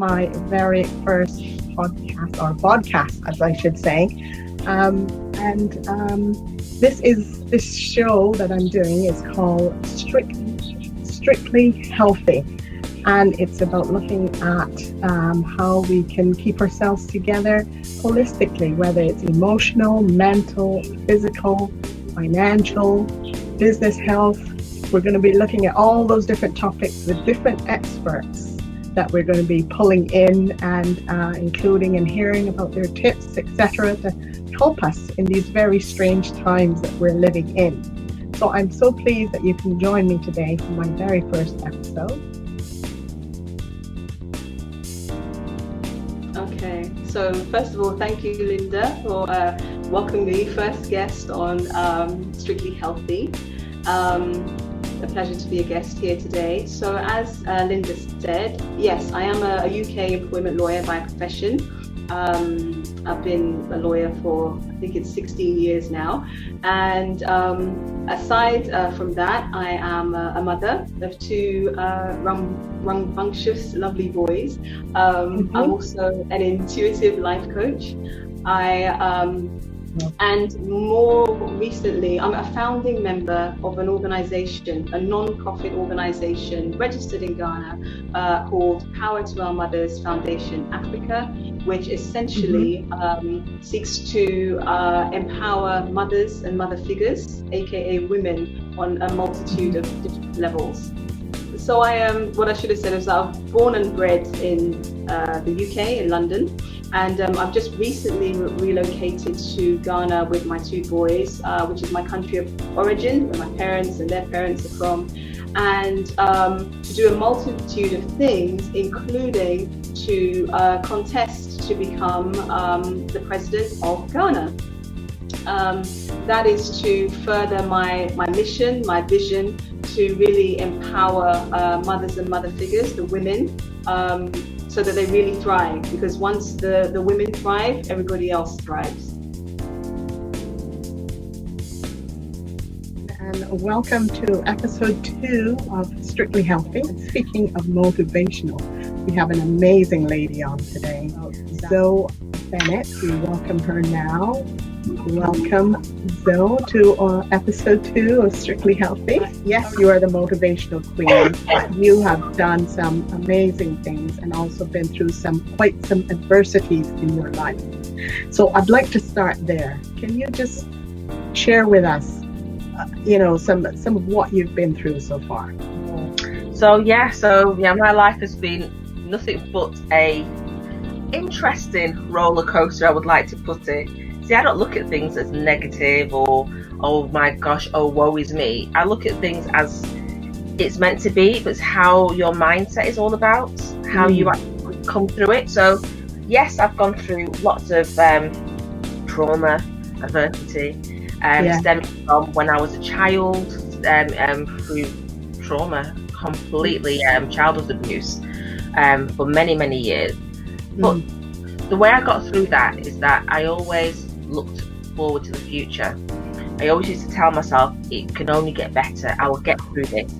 my very first podcast, or podcast, as I should say. This show that I'm doing is called Strictly Healthy. And it's about looking at how we can keep ourselves together holistically, whether it's emotional, mental, physical, financial, business health. We're going to be looking at all those different topics with different experts that we're going to be pulling in and including and hearing about their tips, etc., to help us in these very strange times that we're living in. So I'm so pleased that you can join me today for my very first episode. Okay, so first of all, thank you, Linda, for welcoming me, first guest on Strictly Healthy. A pleasure to be a guest here today. So as Linda said, yes, I am a UK employment lawyer by profession. I've been a lawyer for, I think it's 16 years now. And aside from that, I am a mother of two rambunctious, lovely boys. I'm also an intuitive life coach. And more recently, I'm a founding member of an organization, a non-profit organization registered in Ghana called Power to Our Mothers Foundation Africa, which essentially seeks to empower mothers and mother figures, aka women, on a multitude of different levels. So what I should have said is I was born and bred in the UK, in London. And I've just recently relocated to Ghana with my two boys, which is my country of origin, where my parents and their parents are from, and to do a multitude of things, including to contest to become the president of Ghana. That is to further my mission, my vision, to really empower mothers and mother figures, the women, so that they really thrive, because once the women thrive, everybody else thrives. And welcome to episode 2 of Strictly Healthy. And speaking of motivational, we have an amazing lady on today, Zoe Bennett. We welcome her now. Welcome, Zoe, to episode 2 of Strictly Healthy. Yes, you are the motivational queen, but you have done some amazing things and also been through quite some adversities in your life. So I'd like to start there. Can you just share with us, some of what you've been through so far? So my life has been nothing but a interesting roller coaster, I would like to put it. See, I don't look at things as negative or, oh my gosh, oh woe is me. I look at things as it's meant to be, but it's how your mindset is all about, how you actually come through it. So yes, I've gone through lots of trauma, adversity, stemming from when I was a child, through trauma, completely childhood abuse for many, many years. But the way I got through that is that I always looked forward to the future. I always used to tell myself it can only get better. I will get through this.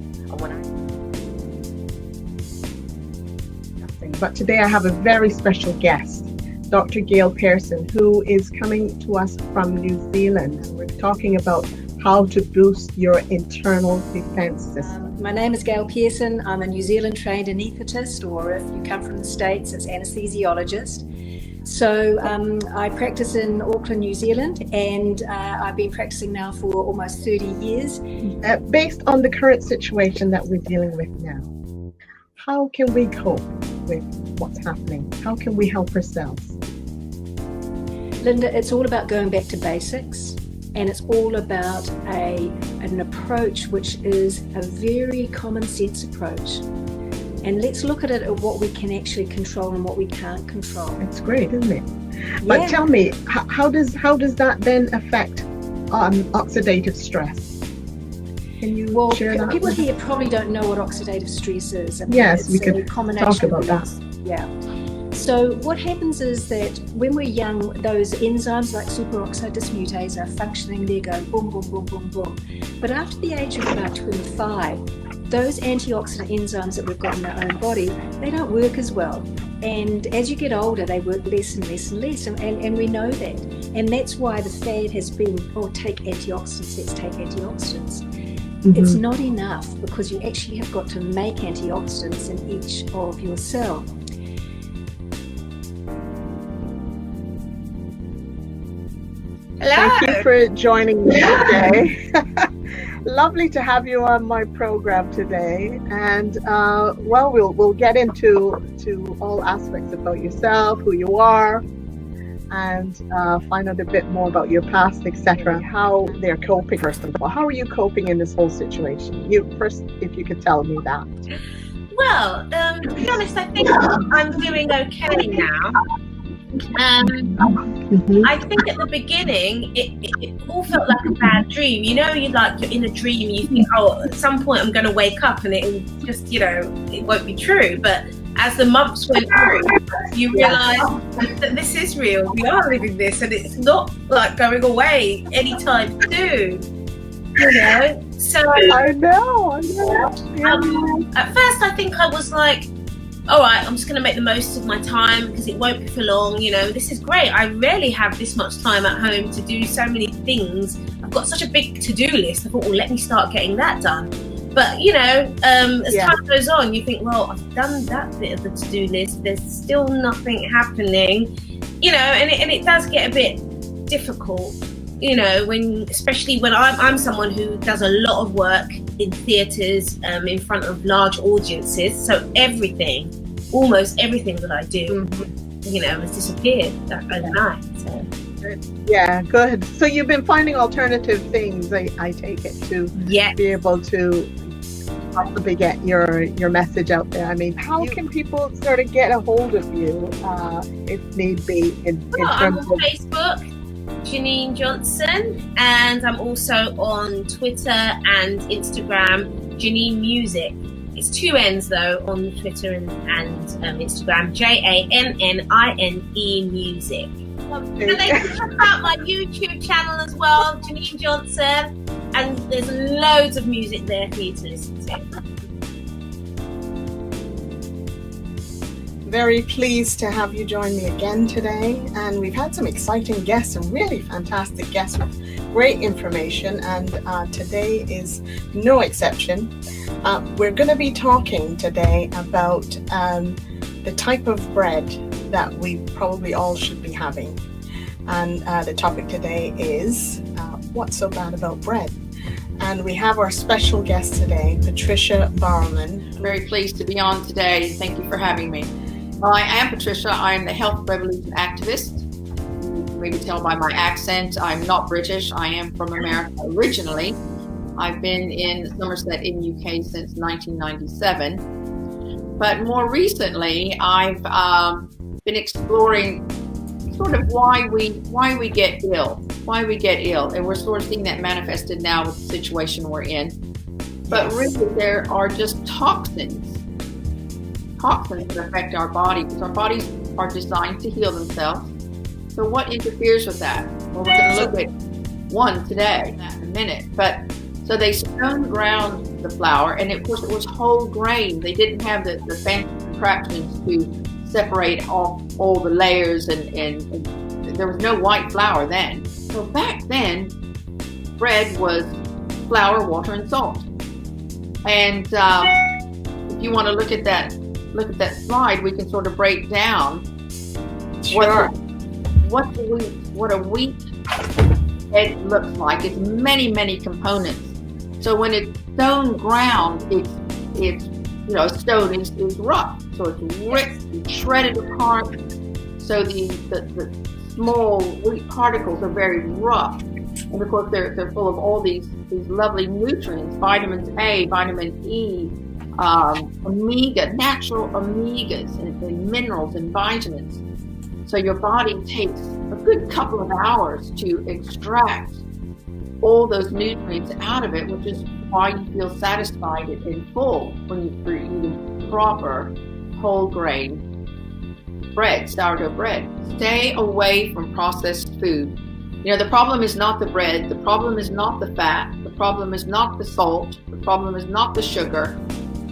But today I have a very special guest, Dr. Gail Pearson, who is coming to us from New Zealand. We're talking about how to boost your internal defense system. My name is Gail Pearson. I'm a New Zealand trained anaesthetist, or if you come from the States, it's anesthesiologist. So I practice in Auckland, New Zealand, and I've been practicing now for almost 30 years. Based on the current situation that we're dealing with now, how can we cope with what's happening? How can we help ourselves? Linda, it's all about going back to basics, and it's all about an approach which is a very common sense approach. And let's look at it at what we can actually control and what we can't control. It's great, isn't it? But tell me, how does that then affect oxidative stress? Can you share that? People here probably don't know what oxidative stress is. Yes, we could talk about that. Yeah. So what happens is that when we're young, those enzymes like superoxide dismutase are functioning, they're going boom, boom, boom, boom, boom. But after the age of about 25, those antioxidant enzymes that we've got in our own body, they don't work as well. And as you get older, they work less and less and less, and we know that. And that's why the fad has been, take antioxidants, let's take antioxidants. Mm-hmm. It's not enough, because you actually have got to make antioxidants in each of your cells. Hello. Thank you for joining me today. Lovely to have you on my program today. And we'll get into all aspects about yourself, who you are, and find out a bit more about your past, etc. How they're coping. First of all, how are you coping in this whole situation? You first, if you could tell me that. Well, to be honest, I think I'm doing okay now. I think at the beginning it all felt like a bad dream. You know, you're in a dream, you think, at some point I'm going to wake up and it just, it won't be true. But as the months went through, you realise that this is real. We are living this, and it's not like going away anytime soon. So I know. At first, I think I was like, all right, I'm just going to make the most of my time because it won't be for long. This is great. I rarely have this much time at home to do so many things. I've got such a big to-do list. I thought, let me start getting that done. But, as time goes on, you think, well, I've done that bit of the to-do list. There's still nothing happening, and it does get a bit difficult, especially when I'm someone who does a lot of work in theatres, in front of large audiences. So almost everything that I do, has disappeared overnight. So. Yeah, good. So you've been finding alternative things, I take it, to be able to possibly get your message out there. I mean, how can people sort of get a hold of you, if need be, in I'm terms on Facebook, Janine Johnson, and I'm also on Twitter and Instagram, Janine Music. It's 2 N's though on Twitter and Instagram, JANNINE Music. So they can check out my YouTube channel as well, Janine Johnson, and there's loads of music there for you to listen to. Very pleased to have you join me again today, and we've had some exciting guests, some really fantastic guests with great information, and today is no exception. We're going to be talking today about the type of bread that we probably all should be having, and the topic today is what's so bad about bread. And we have our special guest today, Patricia Bowerman. Very pleased to be on today. Thank you for having me. Well, I am Patricia. I'm the health revolution activist. You can maybe tell by my accent, I'm not British. I am from America originally. I've been in Somerset in UK since 1997. But more recently, I've been exploring sort of why we get ill, and we're sort of seeing that manifested now with the situation we're in. But really, there are just toxins that affect our body, because our bodies are designed to heal themselves. So what interferes with that? Well, we're going to look at one today in a minute. But so they stone ground the flour, and of course it was whole grain. They didn't have the fancy contraptions to separate off all the layers, and there was no white flour then. So back then, bread was flour, water, and salt. And if you want to look at that slide, we can sort of break down what a wheat bread looks like. It's many components. So when it's stone ground, it's stone is rough, so it's ripped and shredded apart. So the small wheat particles are very rough, and of course they're full of all these lovely nutrients, vitamins A, vitamin E, natural omegas, and minerals and vitamins. So your body takes a good couple of hours to extract all those nutrients out of it, which is why you feel satisfied and full when you're eating proper whole grain bread, sourdough bread. Stay away from processed food. The problem is not the bread, the problem is not the fat, the problem is not the salt, The problem is not the sugar,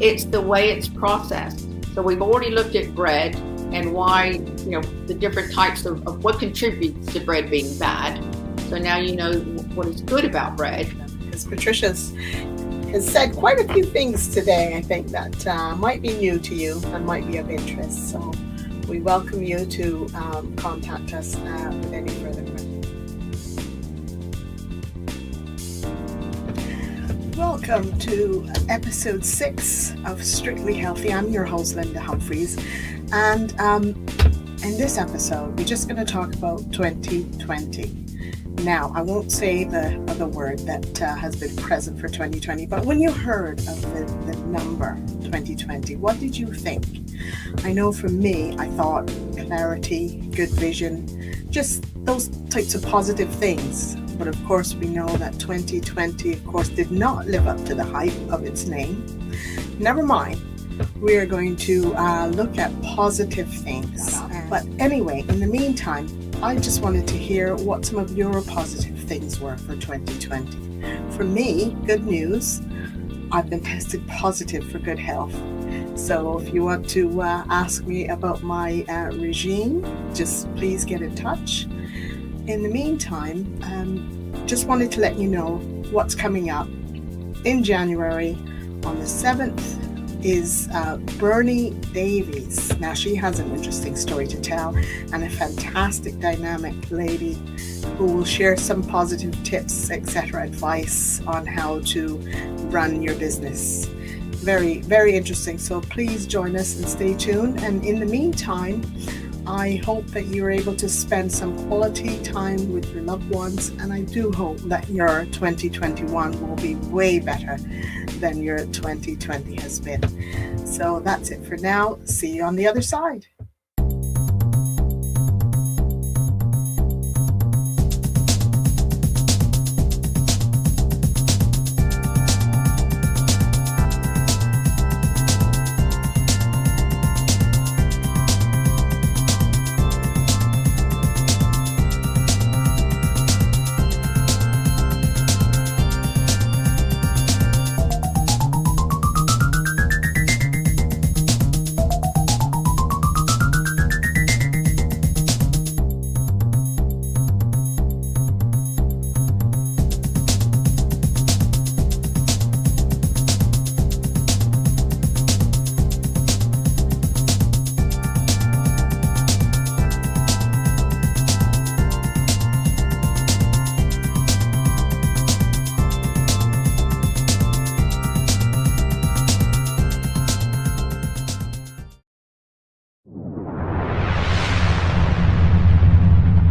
it's the way it's processed. So we've already looked at bread and why, the different types of what contributes to bread being bad. So now you know what is good about bread. Because Patricia has said quite a few things today, I think, that might be new to you and might be of interest. So we welcome you to contact us with any further questions. Welcome to episode 6 of Strictly Healthy. I'm your host, Linda Humphreys. And in this episode, we're just going to talk about 2020. Now, I won't say the other word that has been present for 2020, but when you heard of the number 2020, what did you think? I know for me, I thought clarity, good vision, just those types of positive things. But of course, we know that 2020, of course, did not live up to the hype of its name. Never mind. We are going to look at positive things. But anyway, in the meantime, I just wanted to hear what some of your positive things were for 2020. For me, good news, I've been tested positive for good health. So if you want to ask me about my regime, just please get in touch. In the meantime, just wanted to let you know what's coming up in January. On the 7th is Bernie Davies. Now, she has an interesting story to tell and a fantastic, dynamic lady who will share some positive tips, etc., advice on how to run your business. Very, very interesting. So please join us and stay tuned. And in the meantime, I hope that you're able to spend some quality time with your loved ones, and I do hope that your 2021 will be way better than your 2020 has been. So that's it for now. See you on the other side.